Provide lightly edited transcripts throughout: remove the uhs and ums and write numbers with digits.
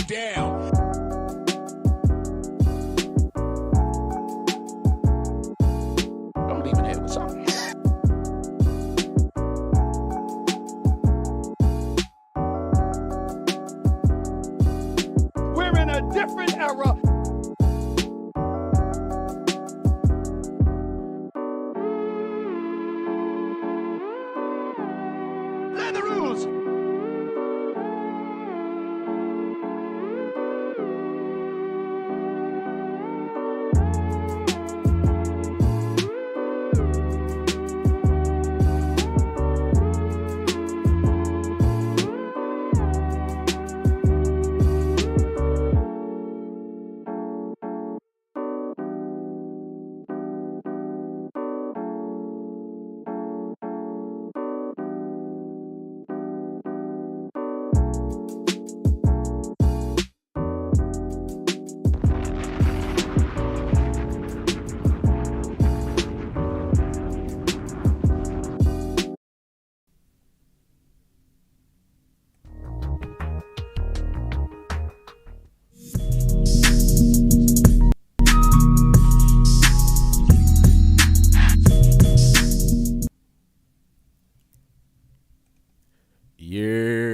down. I'm leaving here with something. We're in a different era. Learn the rules.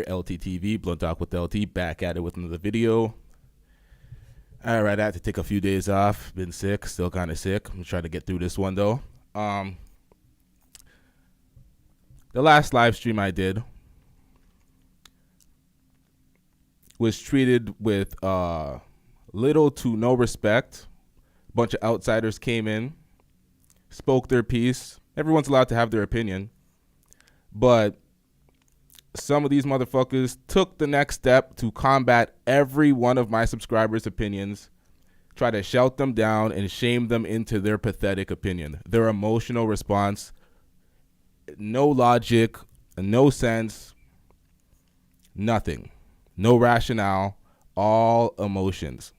LTTV, Blunt Talk with LT, back at it with another video. All right, I had to take a few days off. Been sick, still kind of sick. I'm trying to get through this one though. The last live stream I did was treated with little to no respect. A bunch of outsiders came in, spoke their piece. Everyone's allowed to have their opinion, but some of these motherfuckers took the next step to combat every one of my subscribers' opinions, try to shout them down and shame them into their pathetic opinion. Their emotional response, no logic, no sense, nothing, no rationale, all emotions,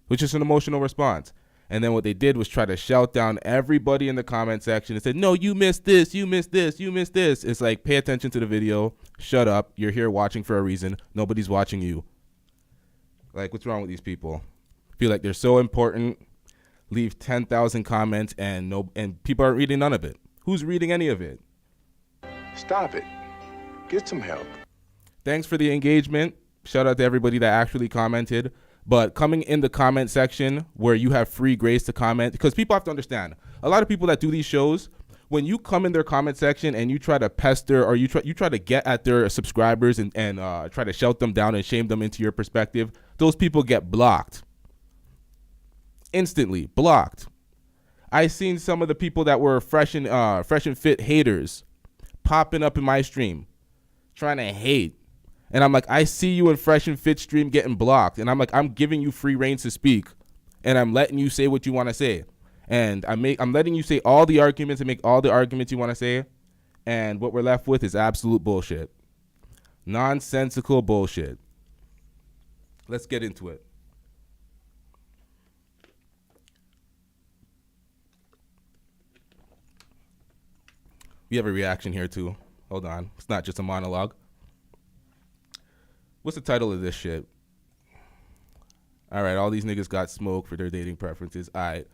which is an emotional response. And then what they did was try to shout down everybody in the comment section and said, no, you missed this, you missed this, you missed this. It's like, pay attention to the video. Shut up. You're here watching for a reason. Nobody's watching you. Like, what's wrong with these people? Feel like they're so important. Leave 10,000 comments and people aren't reading none of it. Who's reading any of it? Stop it. Get some help. Thanks for the engagement. Shout out to everybody that actually commented. But coming in the comment section where you have free grace to comment, because people have to understand, a lot of people that do these shows, when you come in their comment section and you try to pester or you try to get at their subscribers and try to shout them down and shame them into your perspective, those people get blocked. Instantly blocked. I seen some of the people that were fresh and fit haters popping up in my stream trying to hate. And I'm like, I see you in Fresh and Fit stream getting blocked. And I'm like, I'm giving you free reign to speak. And I'm letting you say what you want to say. And I'm letting you say all the arguments and make all the arguments you want to say. And what we're left with is absolute bullshit. Nonsensical bullshit. Let's get into it. We have a reaction here too. Hold on. It's not just a monologue. What's the title of this shit? All right, all these niggas got smoke for their dating preferences. All right.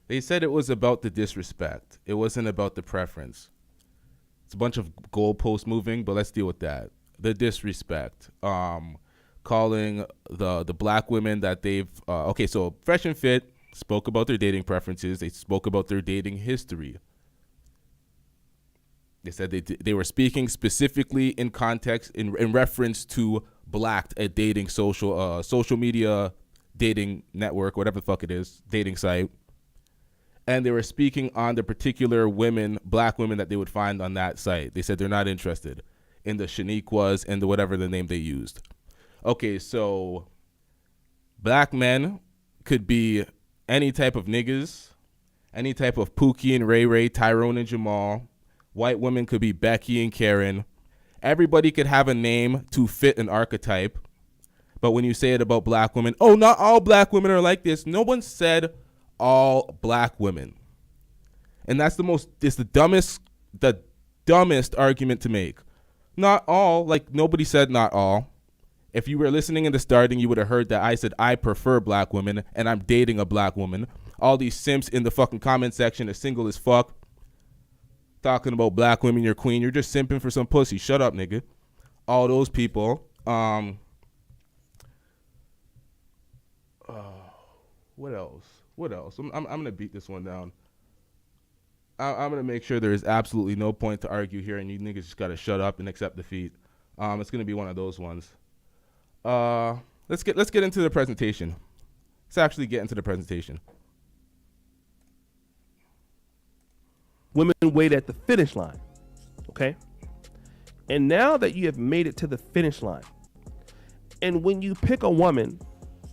They said it was about the disrespect. It wasn't about the preference. It's a bunch of goalposts moving, but let's deal with that. The disrespect. Calling the black women that they've okay, so Fresh and Fit spoke about their dating preferences. They spoke about their dating history. They said they were speaking specifically in context, in reference to Blacked, a dating social media dating network, whatever the fuck it is, dating site. And they were speaking on the particular women, black women that they would find on that site. They said they're not interested in the Shaniquas and the whatever the name they used. Okay, so black men could be any type of niggas, any type of Pookie and Ray Ray, Tyrone and Jamal. White women could be Becky and Karen. Everybody could have a name to fit an archetype. But when you say it about black women, oh, not all black women are like this. No one said all black women. And that's it's the dumbest the dumbest argument to make. Not all, like nobody said not all. If you were listening in the starting, you would have heard that I said I prefer black women and I'm dating a black woman. All these simps in the fucking comment section are single as fuck. Talking about black women, you're queen. You're just simping for some pussy. Shut up, nigga. All those people. What else? I'm gonna beat this one down. I'm gonna make sure there is absolutely no point to argue here, and you niggas just gotta shut up and accept defeat. It's gonna be one of those ones. Let's get into the presentation. Let's actually get into the presentation. Women wait at the finish line, okay? And now that you have made it to the finish line, and when you pick a woman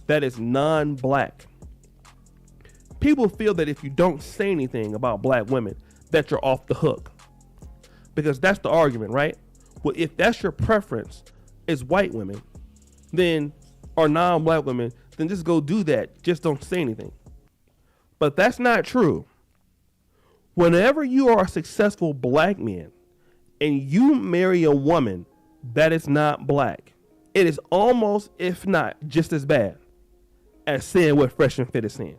that is non-black, people feel that if you don't say anything about black women, that you're off the hook. Because that's the argument, right? Well, if that's your preference is white women, then, or non-black women, then just go do that. Just don't say anything. But that's not true. Whenever you are a successful black man and you marry a woman that is not black, it is almost, if not just as bad as saying what Fresh and Fit is saying.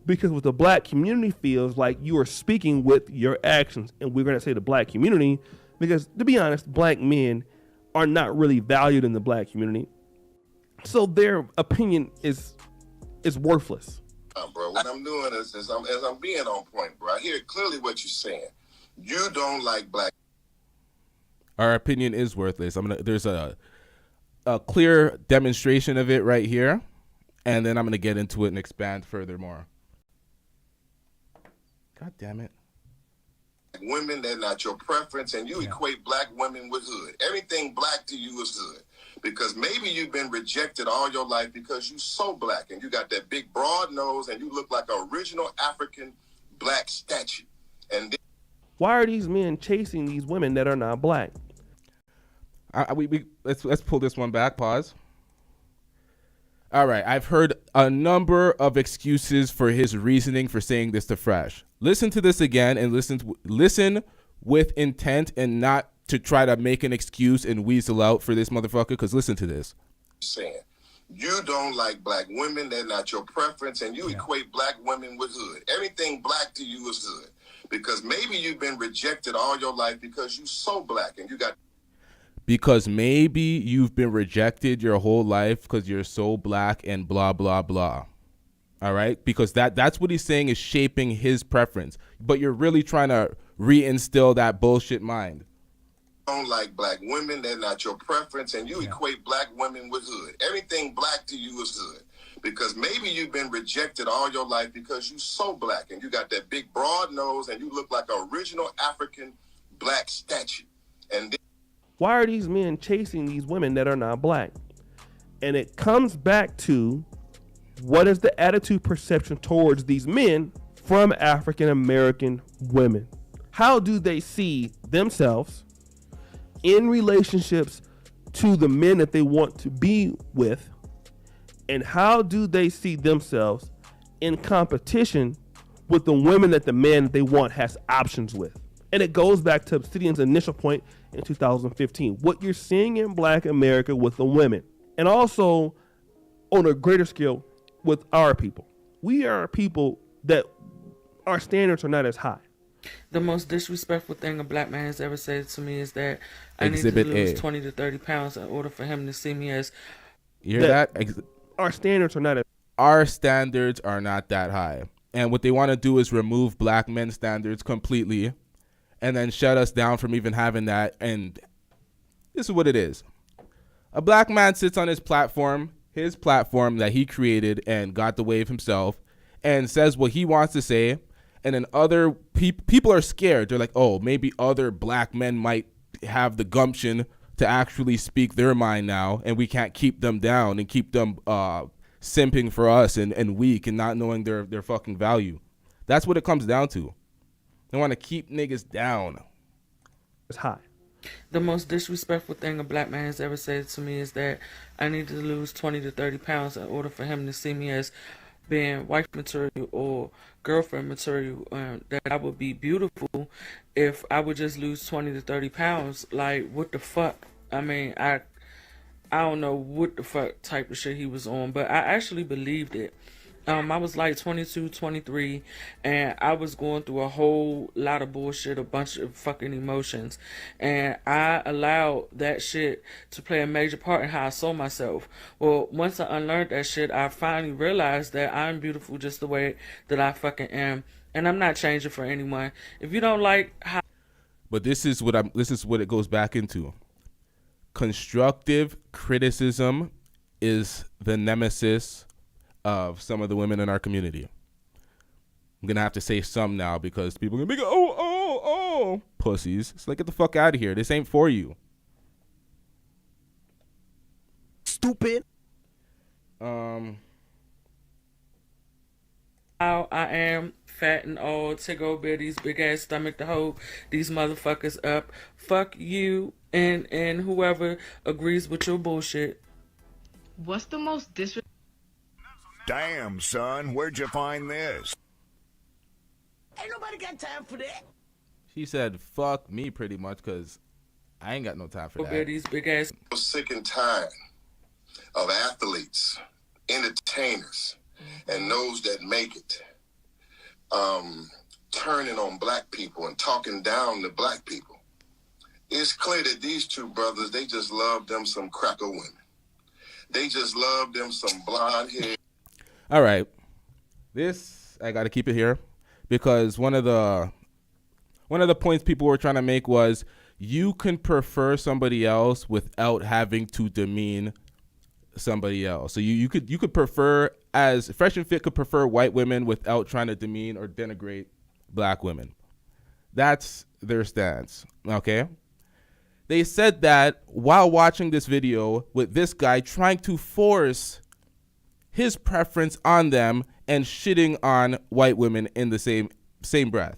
Because what the black community feels like you are speaking with your actions. And we're going to say the black community because, to be honest, black men are not really valued in the black community. So their opinion is worthless. Bro, what I'm doing is as I'm being on point, bro. I hear clearly what you're saying. You don't like black. Our opinion is worthless. There's a clear demonstration of it right here, and then I'm gonna get into it and expand furthermore. God damn it. Women, they're not your preference, and you equate black women with hood. Everything black to you is hood. Because maybe you've been rejected all your life because you're so black and you got that big broad nose and you look like an original African black statue. And then, why are these men chasing these women that are not black? Let's pull this one back. Pause. All right, I've heard a number of excuses for his reasoning for saying this to Fresh. Listen to this again and listen with intent and not to try to make an excuse and weasel out for this motherfucker, because listen to this. Saying, you don't like black women, they're not your preference, and you equate black women with hood. Everything black to you is hood. Because maybe you've been rejected all your life because you're so black and you got... Because maybe you've been rejected your whole life because you're so black and blah, blah, blah. All right? Because that's what he's saying is shaping his preference. But you're really trying to reinstill that bullshit mind. Don't like black women, they're not your preference, and you equate black women with hood. Everything black to you is hood. Because maybe you've been rejected all your life because you're so black and you got that big broad nose and you look like an original African black statue. And then, why are these men chasing these women that are not black? And it comes back to what is the attitude perception towards these men from African American women? How do they see themselves in relationships to the men that they want to be with? And how do they see themselves in competition with the women that the man they want has options with? And it goes back to Obsidian's initial point in 2015. What you're seeing in Black America with the women, and also on a greater scale with our people. We are people that our standards are not as high. The most disrespectful thing a black man has ever said to me is that I Exhibit need to lose A. 20 to 30 pounds in order for him to see me as... You hear that? Our standards are not as... Our standards are not that high. And what they want to do is remove black men's standards completely and then shut us down from even having that. And this is what it is. A black man sits on his platform that he created and got the wave himself, and says what he wants to say. And then other people are scared. They're like, oh, maybe other black men might have the gumption to actually speak their mind now, and we can't keep them down and keep them simping for us and weak and not knowing their fucking value. That's what it comes down to. They want to keep niggas down. It's high. The most disrespectful thing a black man has ever said to me is that I need to lose 20 to 30 pounds in order for him to see me as being wife material or girlfriend material, that I would be beautiful if I would just lose 20 to 30 pounds. Like, what the fuck? I mean, I don't know what the fuck type of shit he was on, but I actually believed it. I was like 22, 23, and I was going through a whole lot of bullshit, a bunch of fucking emotions. And I allowed that shit to play a major part in how I saw myself. Well, once I unlearned that shit, I finally realized that I'm beautiful just the way that I fucking am. And I'm not changing for anyone. If you don't like how... But this is what it goes back into. Constructive criticism is the nemesis of some of the women in our community. I'm gonna have to say some now because people are gonna be oh pussies. It's like, get the fuck out of here. This ain't for you. Stupid. How I am fat and all to go bear these big ass stomach to hold these motherfuckers up. Fuck you and whoever agrees with your bullshit. What's the most disrespectful? Damn, son, where'd you find this? Ain't nobody got time for that. She said, fuck me pretty much because I ain't got no time for Bear that. these big ass... I'm sick and tired of athletes, entertainers, and those that make it turning on black people and talking down to black people. It's clear that these two brothers, they just love them some cracker women. They just love them some blonde hair. All right. This, I got to keep it here because one of the points people were trying to make was you can prefer somebody else without having to demean somebody else. So you could prefer, as Fresh and Fit could prefer white women without trying to demean or denigrate black women. That's their stance. Okay. They said that while watching this video with this guy trying to force his preference on them and shitting on white women in the same breath.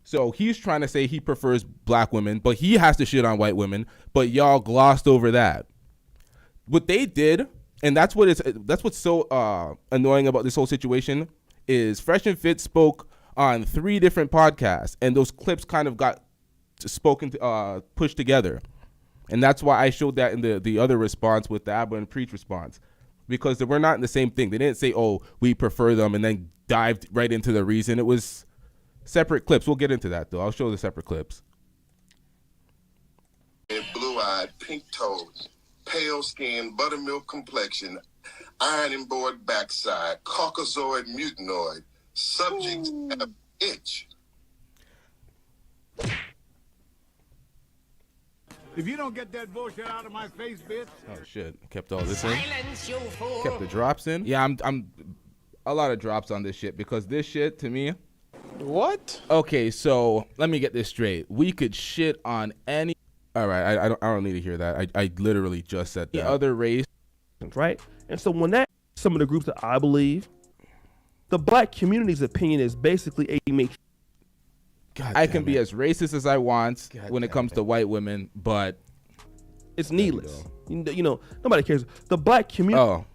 So he's trying to say he prefers black women, but he has to shit on white women, but y'all glossed over that. What they did, and that's what's so annoying about this whole situation, is Fresh and Fit spoke on 3 different podcasts, and those clips kind of got pushed together. And that's why I showed that in the other response with the Abba and Preach response. Because they were not in the same thing. They didn't say, oh, we prefer them, and then dived right into the reason. It was separate clips. We'll get into that, though. I'll show the separate clips. Blue-eyed, pink-toed, pale skin, buttermilk complexion, ironing board backside, caucasoid mutanoid, subject to have itch. If you don't get that bullshit out of my face, bitch. Oh shit! Kept all this in. Kept the drops in. Yeah, I'm a lot of drops on this shit because this shit to me. What? Okay, so let me get this straight. We could shit on any. All right, I don't need to hear that. I literally just said that. The other race, right? And so when that some of the groups that I believe, the black community's opinion is basically a matrix. I can be as racist as I want when it comes to white women, but it's needless. You know, nobody cares. The black community. Oh.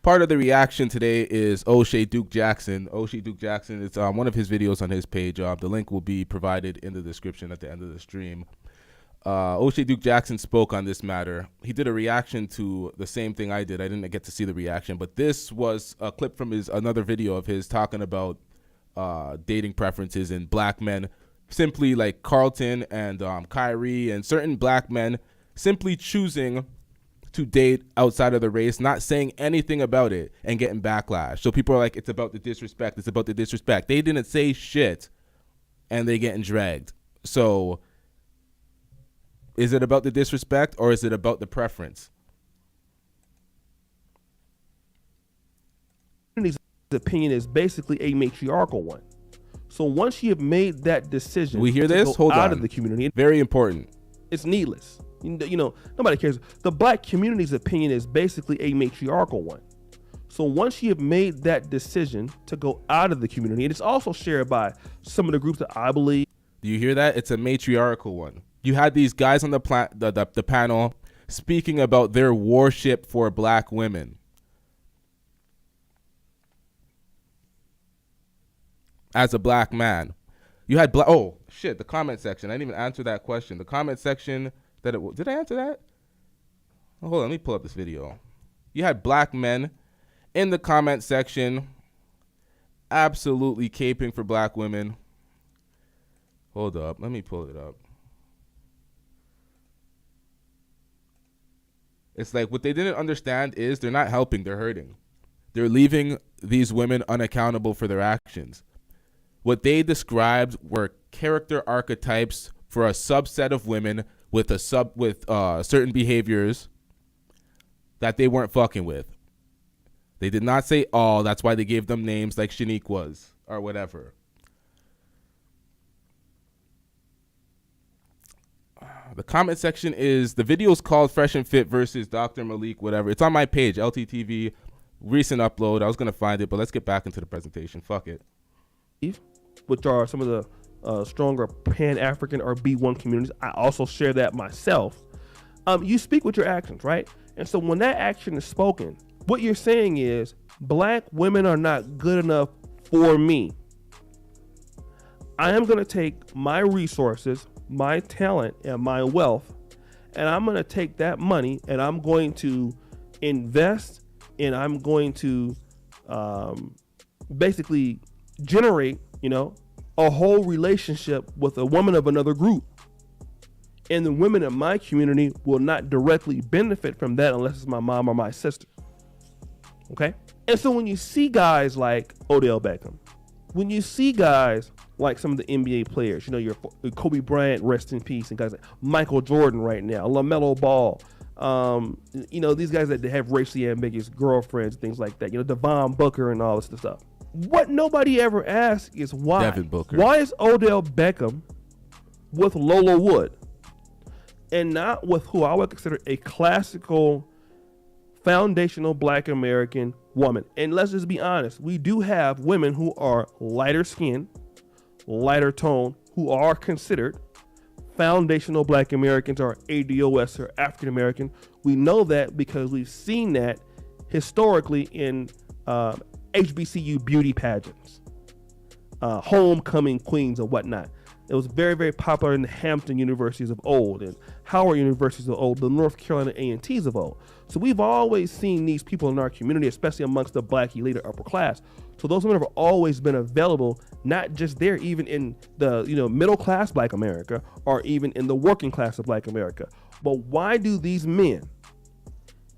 Part of the reaction today is O'Shea Duke Jackson. O'Shea Duke Jackson, it's one of his videos on his page. The link will be provided in the description at the end of the stream. O'Shea Duke Jackson spoke on this matter. He did a reaction to the same thing I did. I didn't get to see the reaction, but this was a clip from another video of his talking about dating preferences in black men, simply like Carlton and Kyrie and certain black men simply choosing to date outside of the race, not saying anything about it and getting backlash. So people are like, it's about the disrespect. It's about the disrespect. They didn't say shit and they getting dragged. So is it about the disrespect or is it about the preference? Opinion is basically a matriarchal one. So once you have made that decision, we hear this. Hold out on. Of the community, very important. It's needless. You know, nobody cares. The black community's opinion is basically a matriarchal one. So once you have made that decision to go out of the community, and it's also shared by some of the groups that I believe. Do you hear that? It's a matriarchal one. You had these guys on the panel speaking about their worship for black women. as a black man. You had oh shit, the comment section. I didn't even answer that question. The comment section did I answer that? Oh, hold on, let me pull up this video. You had black men in the comment section absolutely caping for black women. Hold up, let me pull it up. It's like what they didn't understand is they're not helping, they're hurting. They're leaving these women unaccountable for their actions. What they described were character archetypes for a subset of women with certain behaviors that they weren't fucking with. They did not say all. That's why they gave them names like Shanique was or whatever. The comment section is, the video is called Fresh and Fit versus Dr. Malik, whatever. It's on my page, LTTV, recent upload. I was going to find it, but let's get back into the presentation. Fuck it. Which are some of the stronger Pan-African or B1 communities. I also share that myself. You speak with your actions, right? And so when that action is spoken, what you're saying is black women are not good enough for me. I am going to take my resources, my talent, and my wealth, and I'm going to take that money and I'm going to invest and I'm going to basically generate, a whole relationship with a woman of another group. And the women in my community will not directly benefit from that unless it's my mom or my sister. Okay? And so when you see guys like Odell Beckham, when you see guys like some of the NBA players, your Kobe Bryant, rest in peace, and guys like Michael Jordan right now, LaMelo Ball, these guys that have racially ambiguous girlfriends, things like that, Devon Booker and all this stuff. What nobody ever asks is why. Devin Booker. Why is Odell Beckham with Lola Wood and not with who I would consider a classical, foundational black American woman? And let's just be honest, we do have women who are lighter skin, lighter tone, who are considered foundational black Americans or ADOS or African American. We know that because we've seen that historically in HBCU beauty pageants, homecoming queens and whatnot. It was very, very popular in the Hampton universities of old and Howard universities of old, the North Carolina A&Ts of old. So we've always seen these people in our community, especially amongst the black elite or upper class. So those women have always been available, not just there, even in the middle class black America or even in the working class of black America. But why do these men,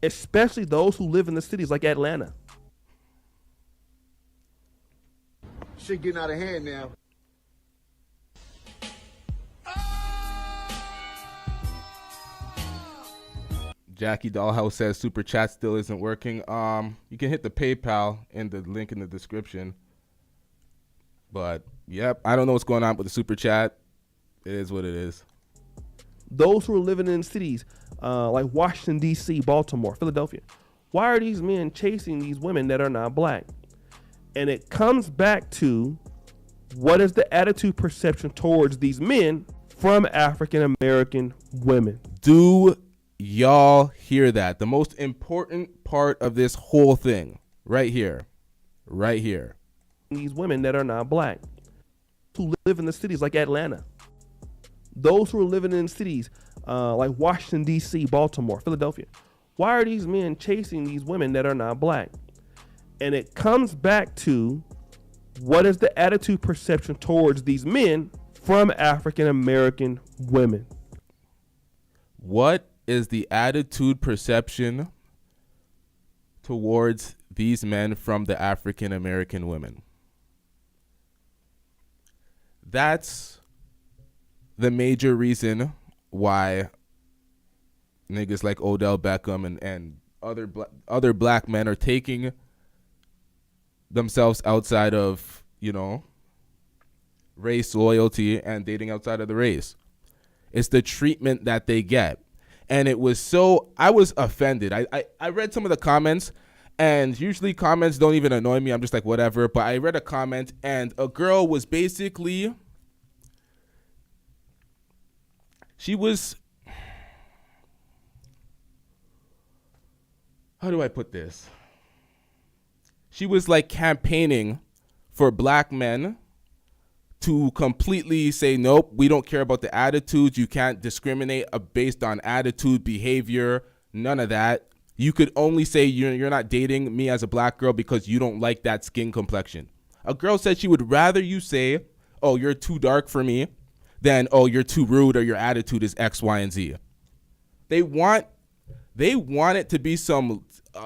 especially those who live in the cities like Atlanta? Shit getting out of hand now. Jackie Dollhouse says super chat still isn't working. You can hit the PayPal in the link in the description. But yep, I don't know what's going on with the super chat. It is what it is. Those who are living in cities like Washington, D.C., Baltimore, Philadelphia, why are these men chasing these women that are not black? And it comes back to, what is the attitude perception towards these men from African American women? Do y'all hear that? The most important part of this whole thing, right here. These women that are not black, who live in the cities like Atlanta, those who are living in cities like Washington, D.C., Baltimore, Philadelphia, why are these men chasing these women that are not black? And it comes back to, what is the attitude perception towards these men from African American women? What is the attitude perception towards these men from the African American women? That's the major reason why niggas like Odell Beckham and other black men are taking themselves outside of, race, loyalty, and dating outside of the race. It's the treatment that they get. And I was offended. I read some of the comments, and usually comments don't even annoy me. I'm just like, whatever. But I read a comment, and a girl was basically, how do I put this? She was like campaigning for black men to completely say, nope, we don't care about the attitudes. You can't discriminate based on attitude, behavior, none of that. You could only say you're not dating me as a black girl because you don't like that skin complexion. A girl said she would rather you say, oh, you're too dark for me, than, oh, you're too rude or your attitude is X, Y, and Z. They want it to be some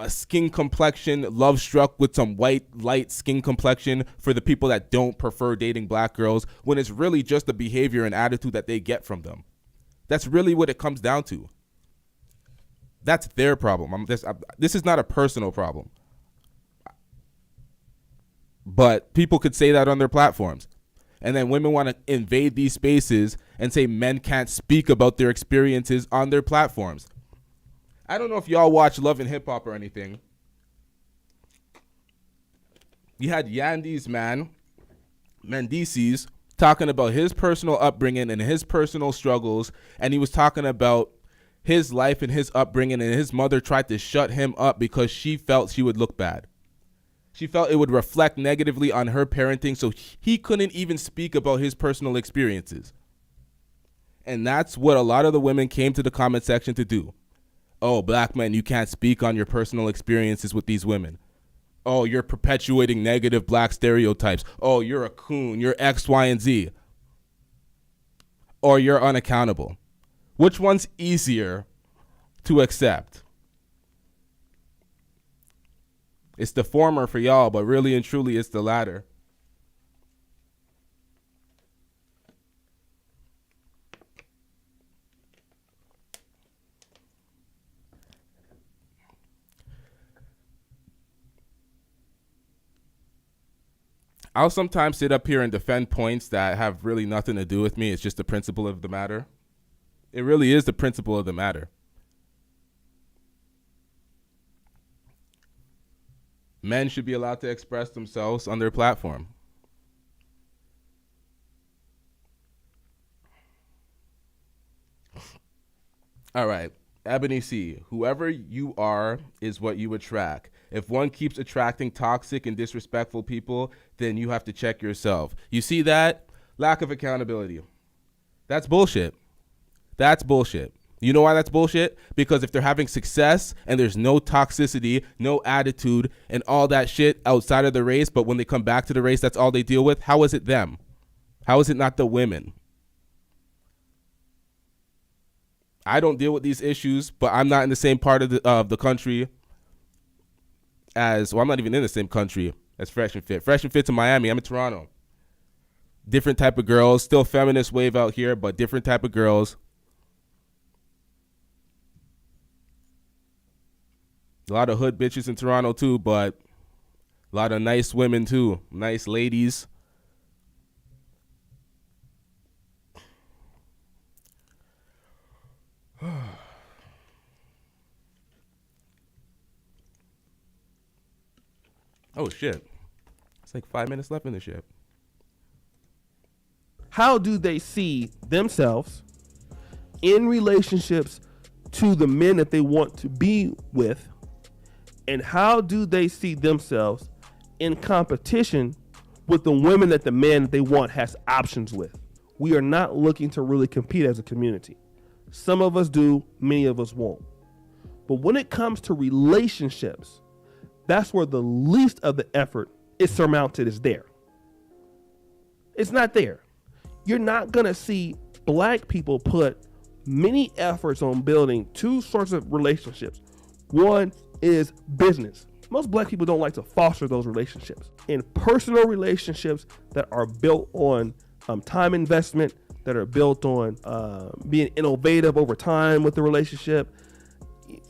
skin complexion, love struck with some white, light skin complexion for the people that don't prefer dating black girls, when it's really just the behavior and attitude that they get from them. That's really what it comes down to. That's their problem. This is not a personal problem. But people could say that on their platforms. And then women want to invade these spaces and say men can't speak about their experiences on their platforms. I don't know if y'all watch Love and Hip Hop or anything. You had Yandy's man, Mendices, talking about his personal upbringing and his personal struggles. And he was talking about his life and his upbringing, and his mother tried to shut him up because she felt she would look bad. She felt it would reflect negatively on her parenting, so he couldn't even speak about his personal experiences. And that's what a lot of the women came to the comment section to do. Oh, black men, you can't speak on your personal experiences with these women. Oh, you're perpetuating negative black stereotypes. Oh, you're a coon. You're X, Y, and Z. Or you're unaccountable. Which one's easier to accept? It's the former for y'all, but really and truly it's the latter. I'll sometimes sit up here and defend points that have really nothing to do with me. It's just the principle of the matter. It really is the principle of the matter. Men should be allowed to express themselves on their platform. All right. Ebony C. Whoever you are is what you attract. If one keeps attracting toxic and disrespectful people, then you have to check yourself. You see that? Lack of accountability. That's bullshit. That's bullshit. You know why that's bullshit? Because if they're having success and there's no toxicity, no attitude, and all that shit outside of the race, but when they come back to the race, that's all they deal with, how is it them? How is it not the women? I don't deal with these issues, but I'm not in the same part of the country as, well, I'm not even in the same country as Fresh and Fit. Fresh and Fit's in Miami. I'm in Toronto. Different type of girls, still feminist wave out here, but different type of girls. A lot of hood bitches in Toronto too, but a lot of nice women too. Nice ladies. Oh shit. It's like 5 minutes left in the shit. How do they see themselves in relationships to the men that they want to be with? And how do they see themselves in competition with the women that the man that they want has options with? We are not looking to really compete as a community. Some of us do, many of us won't. But when it comes to relationships, that's where the least of the effort is surmounted is there. It's not there. You're not going to see black people put many efforts on building two sorts of relationships. One is business. Most black people don't like to foster those relationships. In personal relationships that are built on time investment, that are built on being innovative over time with the relationship,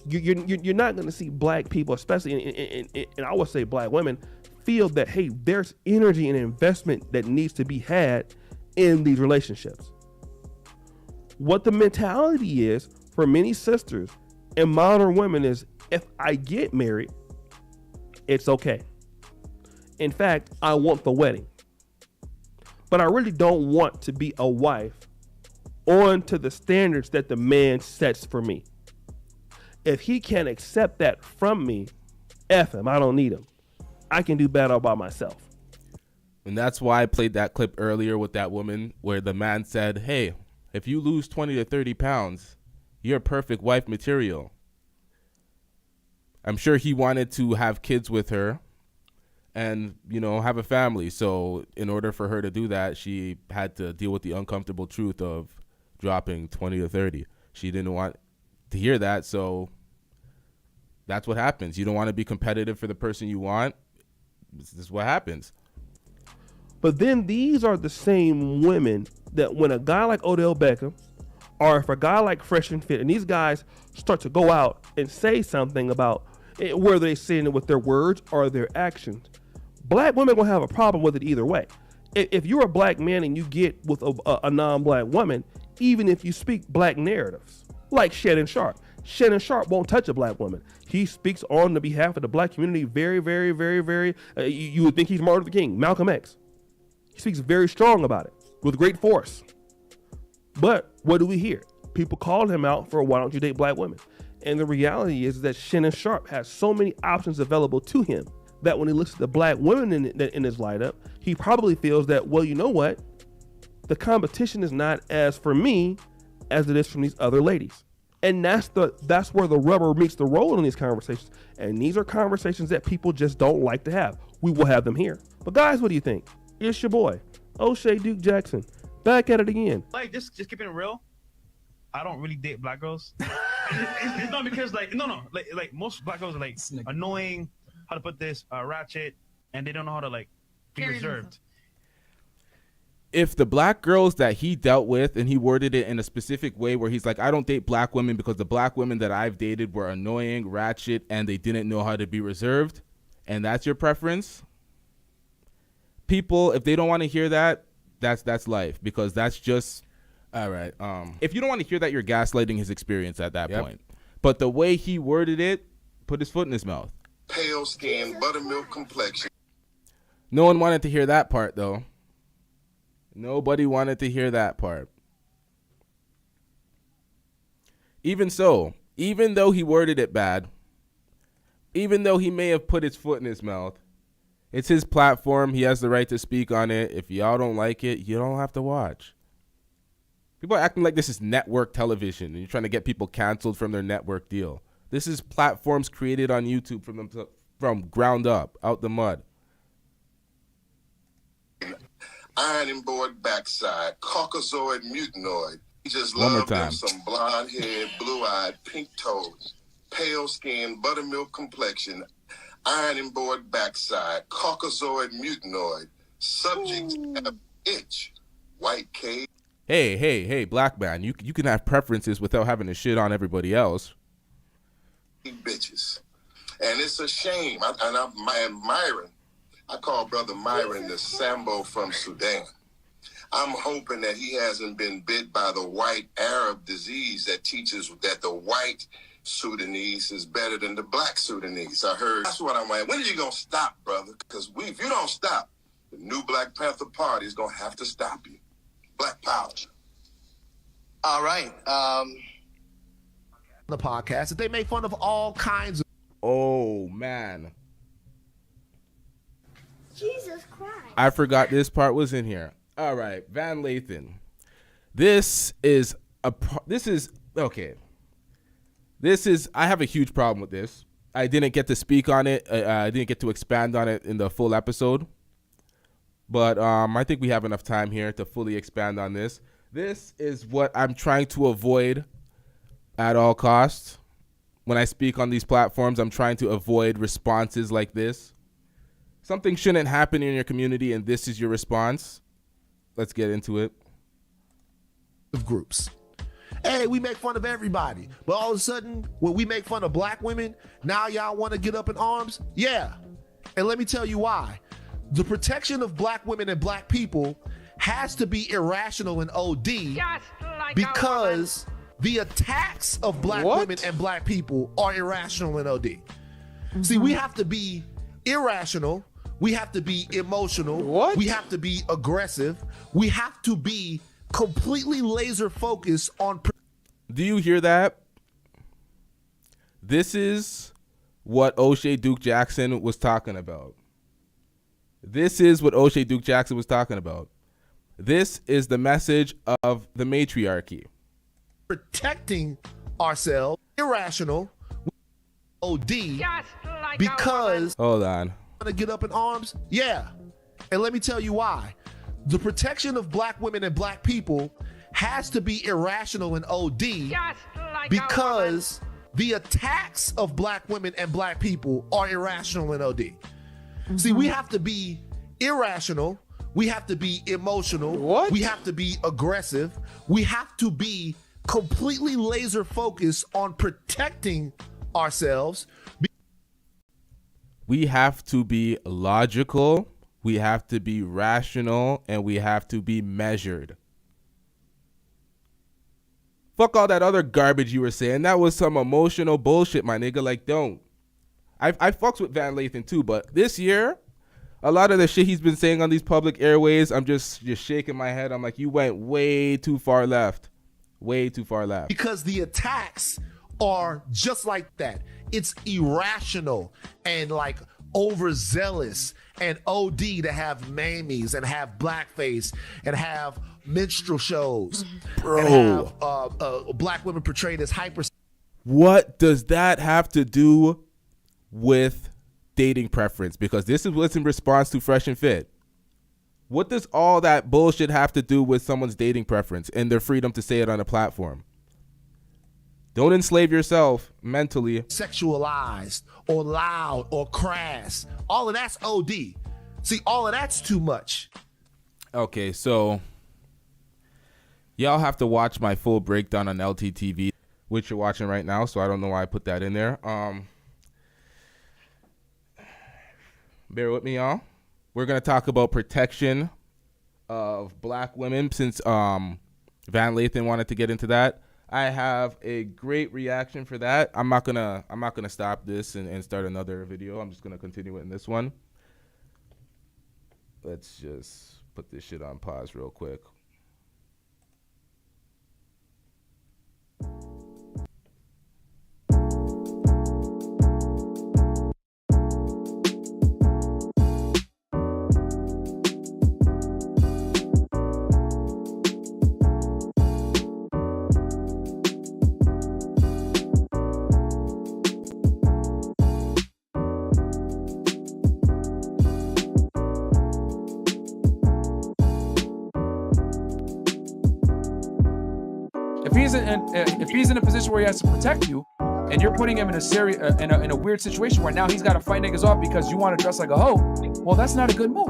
you're not going to see black people, especially and I would say black women, feel that, hey, there's energy and investment that needs to be had in these relationships. What the mentality is for many sisters and modern women is, if I get married, it's okay. In fact, I want the wedding. But I really don't want to be a wife on to the standards that the man sets for me. If he can't accept that from me, F him, I don't need him. I can do better by myself. And that's why I played that clip earlier with that woman where the man said, hey, if you lose 20 to 30 pounds, you're perfect wife material. I'm sure he wanted to have kids with her and, you know, have a family. So in order for her to do that, she had to deal with the uncomfortable truth of dropping 20 to 30. She didn't want to hear that. So that's what happens. You don't want to be competitive for the person you want. This is what happens. But then these are the same women that when a guy like Odell Beckham or if a guy like Fresh and Fit and these guys start to go out and say something about it, whether they saying it with their words or their actions, black women gonna have a problem with it either way. If you're a black man and you get with a non-black woman, even if you speak black narratives, like Shannon Sharp won't touch a black woman. He speaks on the behalf of the black community very, very, very, very, you would think he's Martin Luther King, Malcolm X. He speaks very strong about it with great force. But what do we hear? People call him out for why don't you date black women? And the reality is that Shannon Sharp has so many options available to him that when he looks at the black women in his lineup, he probably feels that, well, you know what? The competition is not as for me as it is from these other ladies. And that's where the rubber meets the road in these conversations. And these are conversations that people just don't like to have. We will have them here. But guys, what do you think? It's your boy, O'Shea Duke Jackson, back at it again. Like, just keeping it real. I don't really date black girls. it's not because like most black girls are like annoying. How to put this? Ratchet, and they don't know how to like be reserved. If the black girls that he dealt with and he worded it in a specific way where he's like, I don't date black women because the black women that I've dated were annoying, ratchet, and they didn't know how to be reserved, and that's your preference. People, if they don't want to hear that, that's life, because that's just all right. If you don't want to hear that, you're gaslighting his experience at that point. But the way he worded it, put his foot in his mouth. Pale skin, buttermilk complexion. No one wanted to hear that part, though. Nobody wanted to hear that part. Even so, even though he worded it bad, even though he may have put his foot in his mouth, it's his platform. He has the right to speak on it. If y'all don't like it, you don't have to watch. People are acting like this is network television and you're trying to get people canceled from their network deal. This is platforms created on YouTube from ground up, out the mud. Ironing board backside, Caucasoid mutanoid. He just One more loved them time. some blonde haired, blue eyed, pink toes, pale skin, buttermilk complexion, ironing board backside, Caucasoid mutanoid, subject have itch, white cave. Hey, black man, you can have preferences without having to shit on everybody else. Bitches. And it's a shame. I'm Myron. I call Brother Myron the Sambo from Sudan. I'm hoping that he hasn't been bit by the white Arab disease that teaches that the white Sudanese is better than the black Sudanese. I heard. That's what I'm like. When are you going to stop, brother? Because if you don't stop, the new Black Panther Party is going to have to stop you. Black power. All right. The podcast that they make fun of all kinds of. Oh, man. Jesus Christ. I forgot this part was in here. All right, Van Lathan. This is okay. I have a huge problem with this. I didn't get to speak on it. I didn't get to expand on it in the full episode. But I think we have enough time here to fully expand on this. This is what I'm trying to avoid at all costs. When I speak on these platforms, I'm trying to avoid responses like this. Something shouldn't happen in your community, and this is your response. Let's get into it. Groups. Hey, we make fun of everybody, but all of a sudden, when we make fun of black women, now y'all want to get up in arms? Yeah. And let me tell you why. The protection of black women and black people has to be irrational and OD because the attacks of black women and black people are irrational and OD. Mm-hmm. See, we have to be irrational. We have to be emotional. We have to be aggressive. We have to be completely laser focused on. Do you hear that? This is what O'Shea Duke Jackson was talking about. This is what O'Shea Duke Jackson was talking about. This is the message of the matriarchy. Protecting ourselves, irrational, OD, because hold on, want to get up in arms. Yeah, and let me tell you why. The protection of black women and black people has to be irrational and OD because the attacks of black women and black people are irrational and OD. Mm-hmm. See, we have to be irrational. We have to be emotional. What? We have to be aggressive. We have to be completely laser focused on protecting ourselves. We have to be logical. We have to be rational, and we have to be measured. Fuck all that other garbage you were saying. That was some emotional bullshit, my nigga. Like, don't. I fucks with Van Lathan too, but this year, a lot of the shit he's been saying on these public airways, I'm just shaking my head. I'm like, you went way too far left. Way too far left. Because the attacks are just like that. It's irrational and like overzealous and OD to have mammies and have blackface and have minstrel shows, bro, and have black women portrayed as hyper. What does that have to do with dating preference? Because this is what's in response to Fresh and Fit. What does all that bullshit have to do with someone's dating preference and their freedom to say it on a platform? Don't enslave yourself mentally. Sexualized or loud or crass. All of that's OD. See, all of that's too much. Okay, so y'all have to watch my full breakdown on LTTV, which you're watching right now, so I don't know why I put that in there. Bear with me, y'all. We're going to talk about protection of black women since Van Lathan wanted to get into that. I have a great reaction for that. I'm not gonna stop this and start another video. I'm just gonna continue it in this one. Let's just put this shit on pause real quick. If he's in a position where he has to protect you, and you're putting him in a weird situation where now he's got to fight niggas off because you want to dress like a hoe, well, that's not a good move.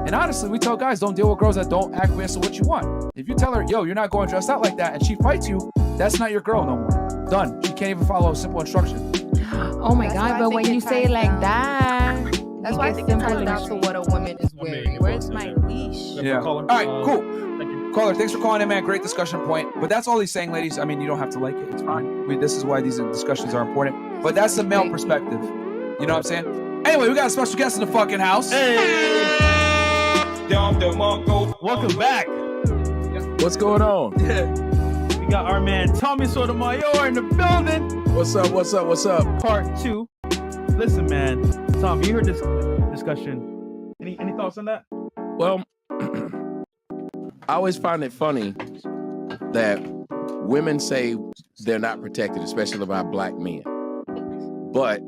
And honestly, we tell guys, don't deal with girls that don't acquiesce to what you want. If you tell her, yo, you're not going dressed out like that, and she fights you, that's not your girl no more. Done. She can't even follow a simple instruction. Oh my God, but when you say it like that, that's why I think it comes down to what a woman is wearing. Where's my leash? Yeah. All right, cool. Caller, thanks for calling in, man. Great discussion point. But that's all he's saying, ladies. I mean, you don't have to like it. It's fine. This is why these discussions are important. But that's the male perspective. You know what I'm saying? Anyway, we got a special guest in the fucking house. Hey! Welcome back. What's going on? We got our man Tommy Sotomayor in the building. What's up? What's up? What's up? Part 2. Listen, man. Tom, you heard this discussion. Any thoughts on that? Well, I always find it funny that women say they're not protected, especially by black men. But